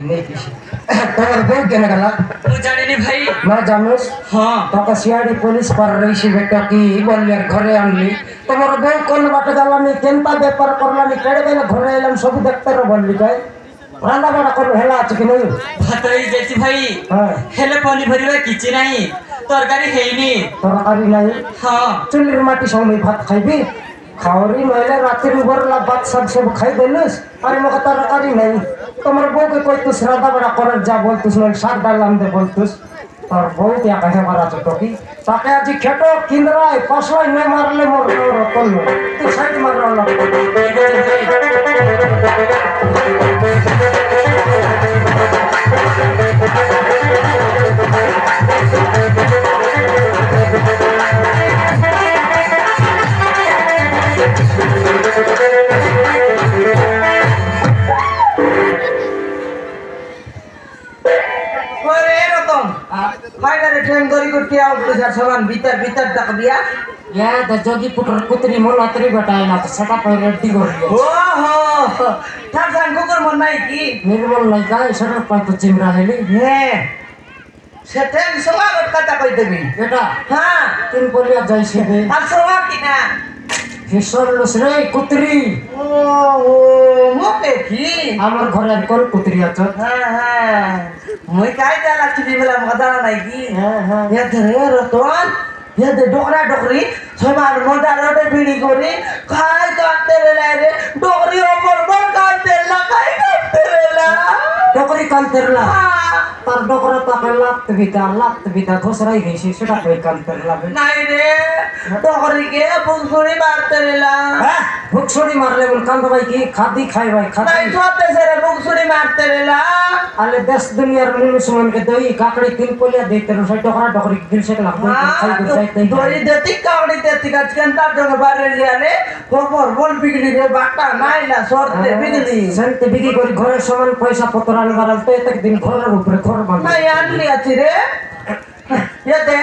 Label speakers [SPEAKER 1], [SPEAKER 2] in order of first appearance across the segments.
[SPEAKER 1] तोर बहू केने गला
[SPEAKER 2] तू जाने नहीं भाई
[SPEAKER 1] ना जानोस
[SPEAKER 2] हाँ
[SPEAKER 1] तो का सीआईडी पुलिस पर रही सी बेटा की बोलिया घरे आनली तोर बहू कोन बाटे गलानी केनता पेपर करलानी केड़े बेले घरे एलम सब देखते रो बोलली काय रांदा बड़ा कर हेला अछि कि नहीं
[SPEAKER 2] भातई जेची भाई
[SPEAKER 1] हां
[SPEAKER 2] हेले पानी भरिबा किछि नाही तरकारी हेइनी
[SPEAKER 1] तरकारी नहीं
[SPEAKER 2] हां
[SPEAKER 1] चुल्ली माटी सौमी भात खाइबी खावरी मैले रात्रि उबर ला बात सब खाई देलस अरे मको तरकारी नहीं तोमर बहू के कोई तू श्राद्ध बड़ा कर जा बोल तुस मन साग डालम दे बोल तुस तोर बहू क्या कहे बड़ा चटोकी ताके आज खेटो किंदराय पसवा ने मारले मोर रतन तू साइड मार रहा ट्रेन गरी को क्या उठते जा सामान भीतर भीतर तक दिया या द जोगी पुटर कुतरी मोलातरी बटाई ना सटा पर रेडी कर ओ हो था जान को कर मन नहीं की निर्मल नहीं का सटा पर तो चिमरा हेली हे सेटेन स्वागत कता कहि देबी बेटा हां तीन बोलिया जाई से बे आ स्वागत की ना हिसर लसरे कुतरी ओ मोके की हमर घरे कोन कुतरी आछ हां हां মই काय त्याला चिडी मला मदाना नाही की हां हां या धरे रतन या दे डोकरा डोकरी समान मोदा रोटे बीड़ी करी काय करते रे डोकरी ऊपर बन करते ला काय करते रे डोकरी कांतेरला तार डोकरा ताके लात बिता घोसराई गईसी सेटा कोई कांतेरला नाही रे डोकरी के बुकसुड़ी मारते रेला हां बुकसुड़ी मारले बोल कांद भाई की खादी खाई भाई खादी नहीं सोते से रे बुकसुड़ी मारते रेला अले 10 दुनिया रे मुसलमान के दही काकड़ी तीन पोलिया देते रे डोकरा डोकरी गिर से लाग खाई गुर जाते दोरी देती कावड़ी देती का चिकनता जगह बारे रे खबर बोल बिगड़ी रे बाटा नाइला सोरते बिगड़ी संते बिगी करी घरे सामान पैसा पतरान बारलते तक दिन घर ऊपर घर बन नहीं आनली अछि रे ये दे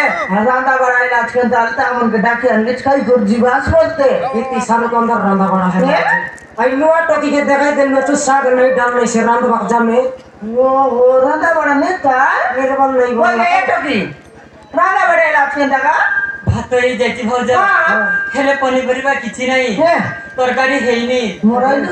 [SPEAKER 1] रांदा बड़ा इलाज के डालता मन के डाके अंगेज खाई गुर जीवास बोलते इतनी साल के अंदर रांदा बड़ा है आई नुआ टोकी के देखाई दे न तो साग नहीं डालने से रांद बक्जा में वो रांदा बड़ा नेता मेरे बल नहीं बोल ए टोकी रांदा बड़ा इलाज के दगा
[SPEAKER 2] भातई जेची भौजा हेले पानी भरिबा किछि नाही तरकारी हेइनी
[SPEAKER 1] मोराई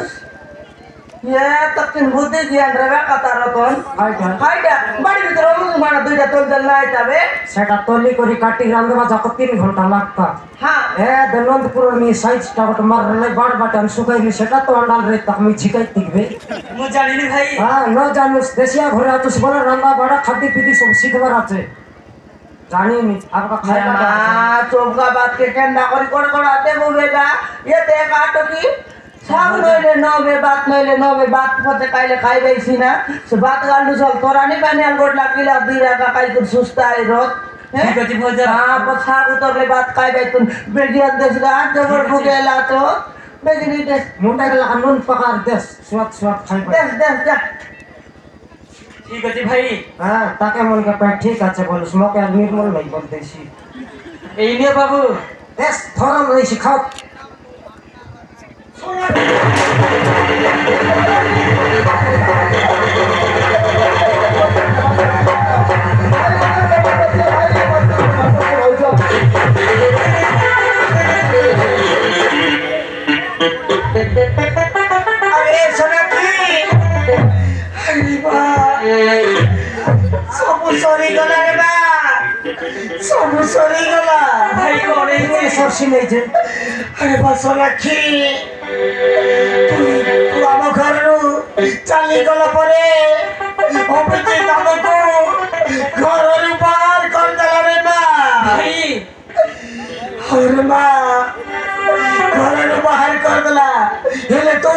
[SPEAKER 1] ये तक किन बुद्धि ज्ञान रेबा कतार कोन हाइडा बाड़ी भीतर मुंग माना दुइटा तोल जलना आइताबे सेटा तोली करी काटी रांदवा जाको 3 घंटा लागता हां ए दनंदपुर में साइज टावट मार ले बाड़ बाटन सुकाइली सेटा तो अंडाल रे तक मी छिकाई तिकबे
[SPEAKER 2] मु जानिनी भाई
[SPEAKER 1] हां न जानूस देसिया घरे आतुस बोला रांदा बड़ा खाती पीती सब सिखबर आछे जानी नहीं आपका खाया चोपका बात के केंदा करी कोड़ आते बोलेगा ये देख आटो की साग नइले नबे बात पते काइले खाइ गइसी ना से बात गालु चल तोरा नि पानी गोड लागिला दिरा का काइ कुछ सुस्ता है रोत
[SPEAKER 2] ठीक अछि भौजा
[SPEAKER 1] हां पछा उतरले बात काइ गइ तुम बेगिया देश गा जबर भुगेला तो बेगिनी देश मुंडा के अनून पकार देश स्वाद खाइ देश जा
[SPEAKER 2] ठीक अछि भाई
[SPEAKER 1] हां ताके मन के पे ठीक আছে बोलस मके निर्मल नहीं बोलतेसी
[SPEAKER 2] एइने बाबू
[SPEAKER 1] देश थोरम रही सिखाओ अरे सनकी अरे बा सब सरी गला रे बा सब सरी गला
[SPEAKER 2] भाई कोने
[SPEAKER 1] ये सरसी नहीं जे अरे बा सनकी तू आम घर चली गला परे अबे काम को घर बाहर कर देला रे बा
[SPEAKER 2] भाई
[SPEAKER 1] अरे बा घर बाहर कर देला हेले तू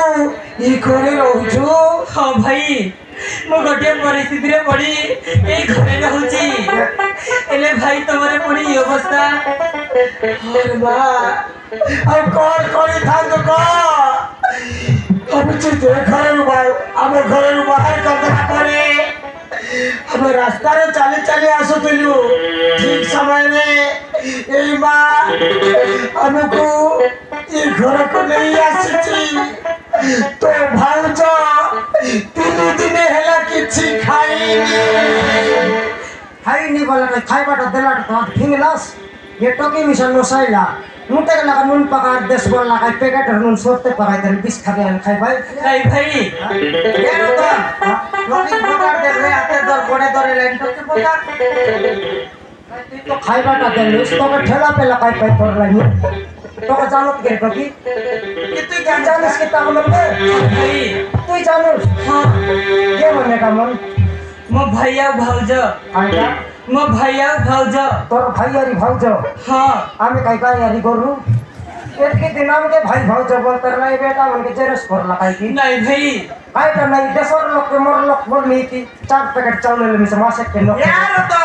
[SPEAKER 1] ई घरे रहू
[SPEAKER 2] हां भाई मो गोटे परिस्थिति रे पड़ी ए घरे रहूची एले भाई तमरे पड़ी अवस्था
[SPEAKER 1] अरे बा अब कौन करी था तो को अब चिते घर बाहर कर देला परे हम रास्ता रे चली आसुतिलु ठीक समय रे एई बा हमको ये घर को नहीं आसी तो भाउज 3 दिन हेला किछि बोले के खाइबाटा देलाटा तो फिंगलास ये टोकी मिशन नो साइला नुटे लगा नुन पका देश बोल लगा पैकेट नुन सोते पका तेरे 20 खाके खाइ भाई
[SPEAKER 2] नहीं भाई
[SPEAKER 1] ये नो तो टोकी पका दे रे आते दर बड़े दरे लाइन टोकी पका तो खाइबाटा देलुस तो ठेला पे लगाई पे तोर लाइन तो का जानत के टोकी कि तू क्या जानस के ताम में
[SPEAKER 2] भाई
[SPEAKER 1] तू जानस
[SPEAKER 2] हाँ
[SPEAKER 1] ये मने का मन
[SPEAKER 2] मो भैया भाउज
[SPEAKER 1] आइला
[SPEAKER 2] मो भैया भाउज
[SPEAKER 1] तोर भाई यारी भाउज
[SPEAKER 2] हाँ
[SPEAKER 1] आमे काई काई यारी करू एक के दिन आमे के भाई भाउज बोलते रहे बेटा मन के जेरस कर लगाई की
[SPEAKER 2] नहीं भाई
[SPEAKER 1] काई तो नहीं देशर लोग के मोर लोग बोल नहीं की 4 पैकेट चावल ले मिस मासे के लोग
[SPEAKER 3] यार तो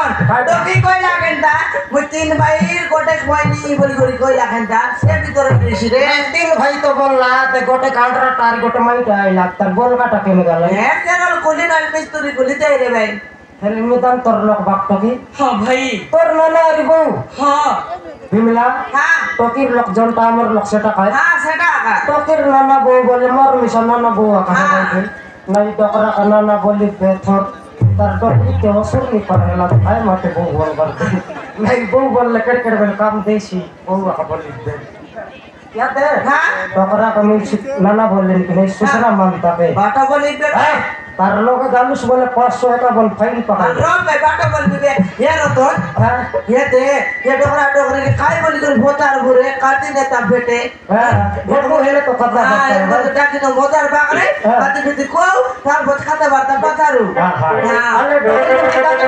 [SPEAKER 3] टोकी कोई लागेंता वो 3 भाई गोटे कोई बोली कोई लागेंता से भी तोर कृषि रे
[SPEAKER 1] 3 भाई तो बोलला ते गोटे काउंटर तार गोटे माई आई लागतर बोल काटा के में गले
[SPEAKER 3] है चल कोली नाल मिस्त्री कोली दे रे भाई
[SPEAKER 1] हेले मिदान तोर लोग बाप टोकी
[SPEAKER 2] हाँ भाई
[SPEAKER 1] तोर नाना री बहू
[SPEAKER 2] हाँ
[SPEAKER 1] बिमला
[SPEAKER 3] हां
[SPEAKER 1] टोकीर लोग जनता हमर लोग सेटा खाए
[SPEAKER 3] हां सेटा का
[SPEAKER 1] टोकीर नाना बहू बोले मोर मिशन नाना बहू का नहीं डोकरा का नाना बोली बेथर तार टोकी के वसूल नहीं पड़ेला तो भाई माते बहू बोल कर नहीं बहू बोल ले कर काम देसी बहू का बोली दे क्या दे
[SPEAKER 3] हां
[SPEAKER 1] डोकरा का मिल नाना बोले कि नहीं सुसरा मानता पे
[SPEAKER 3] बाटा बोली बे
[SPEAKER 1] तार लोग गालूस बोले 500 का बोल फाइन पकड़
[SPEAKER 3] रोम पे बाटा बोली बे यार तो ये दे ये डोकरा डोकरी के खाई बोली कर बोतार बुरे काटी देता बेटे
[SPEAKER 1] गोटो हेले तो कदा
[SPEAKER 3] हां ये तो डाकी तो बोतार बाकरे काटी बेटी को तार बोत खाता बाता बातारू
[SPEAKER 1] हां अरे